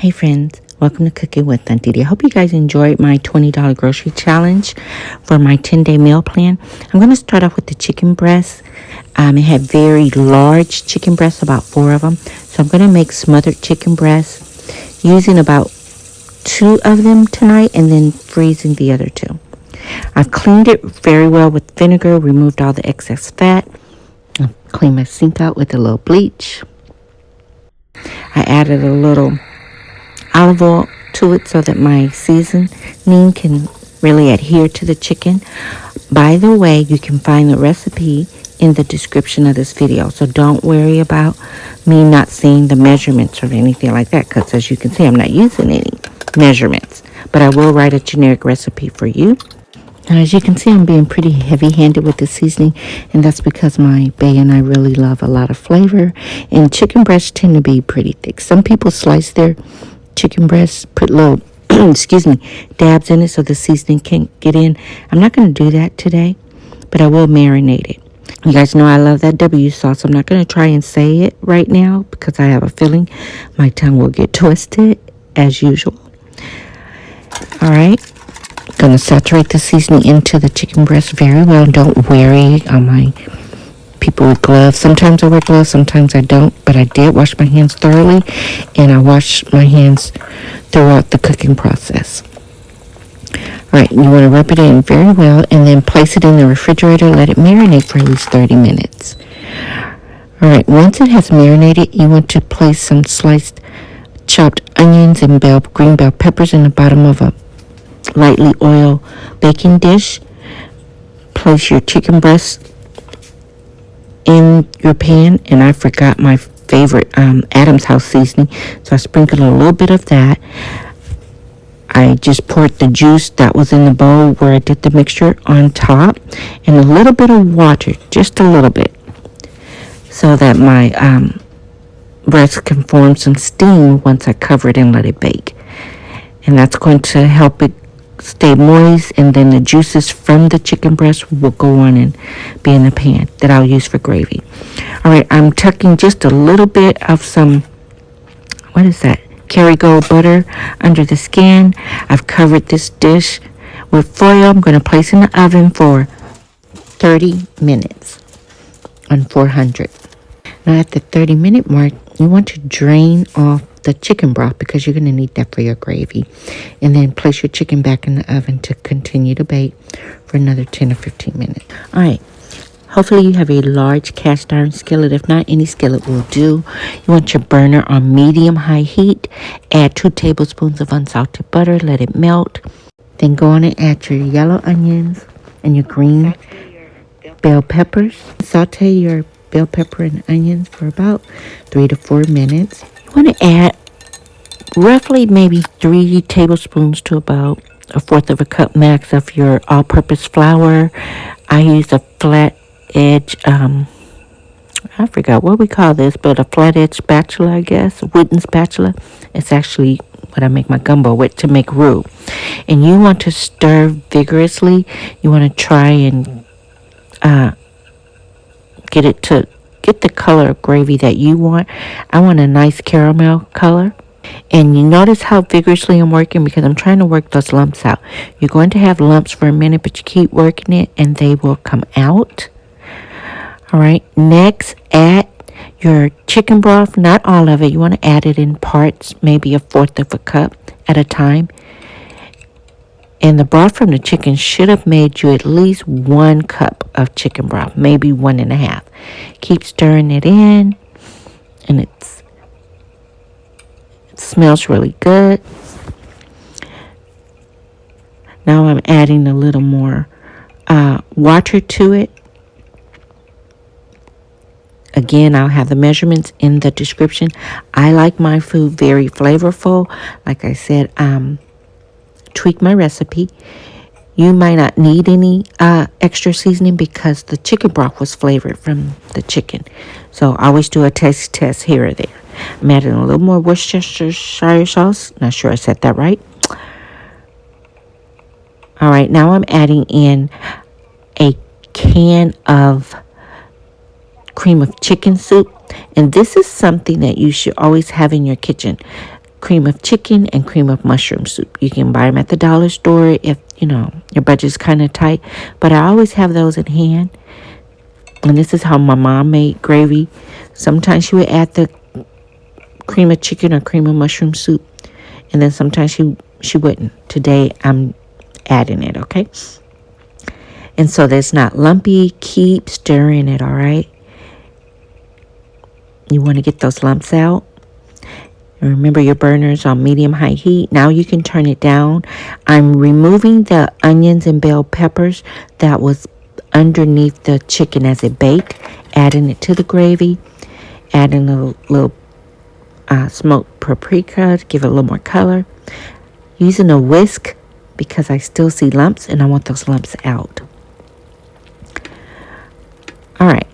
Hey friends, welcome to Cooking with Auntie D. I hope you guys enjoyed my $20 grocery challenge for my 10-day meal plan. I'm going to start off with the chicken breasts. It had very large chicken breasts, about 4 of them. So I'm going to make smothered chicken breasts using about 2 of them tonight and then freezing the other 2. I've cleaned it very well with vinegar, removed all the excess fat. I've cleaned my sink out with a little bleach. I added a little olive oil to it so that my seasoning can really adhere to the chicken. By the way, you can find the recipe in the description of this video, so don't worry about me not seeing the measurements or anything like that, because as you can see, I'm not using any measurements, but I will write a generic recipe for you. Now, as you can see, I'm being pretty heavy-handed with the seasoning, and that's because my bae and I really love a lot of flavor, and chicken breasts tend to be pretty thick. Some people slice their chicken breasts, put little dabs in it so the seasoning can get in. I'm not going to do that today, but I will marinate it. You guys know I love that W sauce. I'm not going to try and say it right now because I have a feeling my tongue will get twisted as usual. All right, going to saturate the seasoning into the chicken breast very well. Don't worry on my people with gloves. Sometimes I wear gloves, sometimes I don't, but I did wash my hands thoroughly, and I wash my hands throughout the cooking process. Alright, you want to rub it in very well and then place it in the refrigerator. Let it marinate for at least 30 minutes. Alright, once it has marinated, you want to place some sliced chopped onions and green bell peppers in the bottom of a lightly oiled baking dish. Place your chicken breast in your pan, and I forgot my favorite Adam's House seasoning, so I sprinkled a little bit of that. I just poured the juice that was in the bowl where I did the mixture on top, and a little bit of water, just a little bit, so that my breast can form some steam once I cover it and let it bake. And that's going to help it stay moist, and then the juices from the chicken breast will go on and be in the pan that I'll use for gravy. All right, I'm tucking just a little bit of some, what is that, Kerrygold butter under the skin. I've covered this dish with foil. I'm going to place in the oven for 30 minutes on 400. Now at the 30-minute mark, you want to drain off the chicken broth because you're going to need that for your gravy, and then place your chicken back in the oven to continue to bake for another 10 or 15 minutes. All right, hopefully you have a large cast iron skillet. If not, any skillet will do. You want your burner on medium-high heat. Add 2 tablespoons of unsalted butter. Let it melt. Then go on and add your yellow onions and your green bell peppers. Saute your bell pepper and onions for about 3 to 4 minutes. You want to add roughly maybe 3 tablespoons to about 1/4 of a cup max of your all-purpose flour. I use a flat edge, I forgot what we call this, but a flat edge spatula, I guess, wooden spatula. It's actually what I make my gumbo with to make roux. And you want to stir vigorously. You want to try and get the color of gravy that you want. I want a nice caramel color. And you notice how vigorously I'm working because I'm trying to work those lumps out. You're going to have lumps for a minute, but you keep working it and they will come out. All right. Next, add your chicken broth. Not all of it. You want to add it in parts, maybe 1/4 of a cup at a time. And the broth from the chicken should have made you at least 1 cup of chicken broth, maybe 1.5. Keep stirring it in, and it smells really good. Now I'm adding a little more water to it. Again, I'll have the measurements in the description. I like my food very flavorful. Like I said, tweak my recipe. You might not need any extra seasoning because the chicken broth was flavored from the chicken. So I always do a taste test here or there. I'm adding a little more Worcestershire sauce. Not sure I said that right. All right, now I'm adding in a can of cream of chicken soup. And this is something that you should always have in your kitchen. cream of chicken and cream of mushroom soup. You can buy them at the dollar store if, your budget's kind of tight. But I always have those in hand. And this is how my mom made gravy. Sometimes she would add the cream of chicken or cream of mushroom soup. And then sometimes she wouldn't. Today, I'm adding it, okay? And so that's not lumpy. Keep stirring it, all right? You want to get those lumps out. And remember your burner's on medium-high heat. Now you can turn it down. I'm removing the onions and bell peppers that was underneath the chicken as it baked. Adding it to the gravy. Adding a little smoked paprika to give it a little more color. Using a whisk because I still see lumps and I want those lumps out. All right.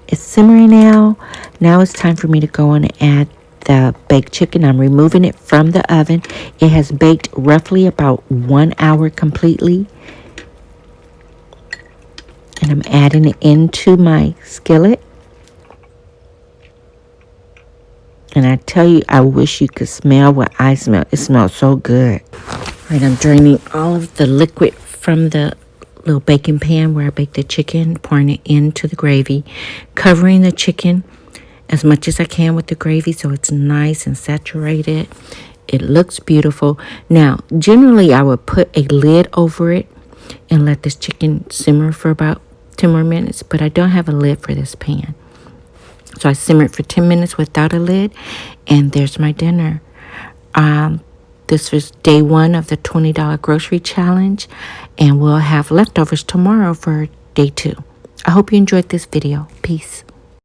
It's simmering now. Now it's time for me to go on and add the baked chicken. I'm removing it from the oven. It has baked roughly about 1 hour completely. And I'm adding it into my skillet. And I tell you, I wish you could smell what I smell. It smells so good. All right, I'm draining all of the liquid from the little baking pan where I baked the chicken, pouring it into the gravy, covering the chicken as much as I can with the gravy so it's nice and saturated. It looks beautiful. Now, generally I would put a lid over it and let this chicken simmer for about 10 more minutes, but I don't have a lid for this pan. So I simmered for 10 minutes without a lid, and there's my dinner. This was day 1 of the $20 grocery challenge, and we'll have leftovers tomorrow for day 2. I hope you enjoyed this video. Peace.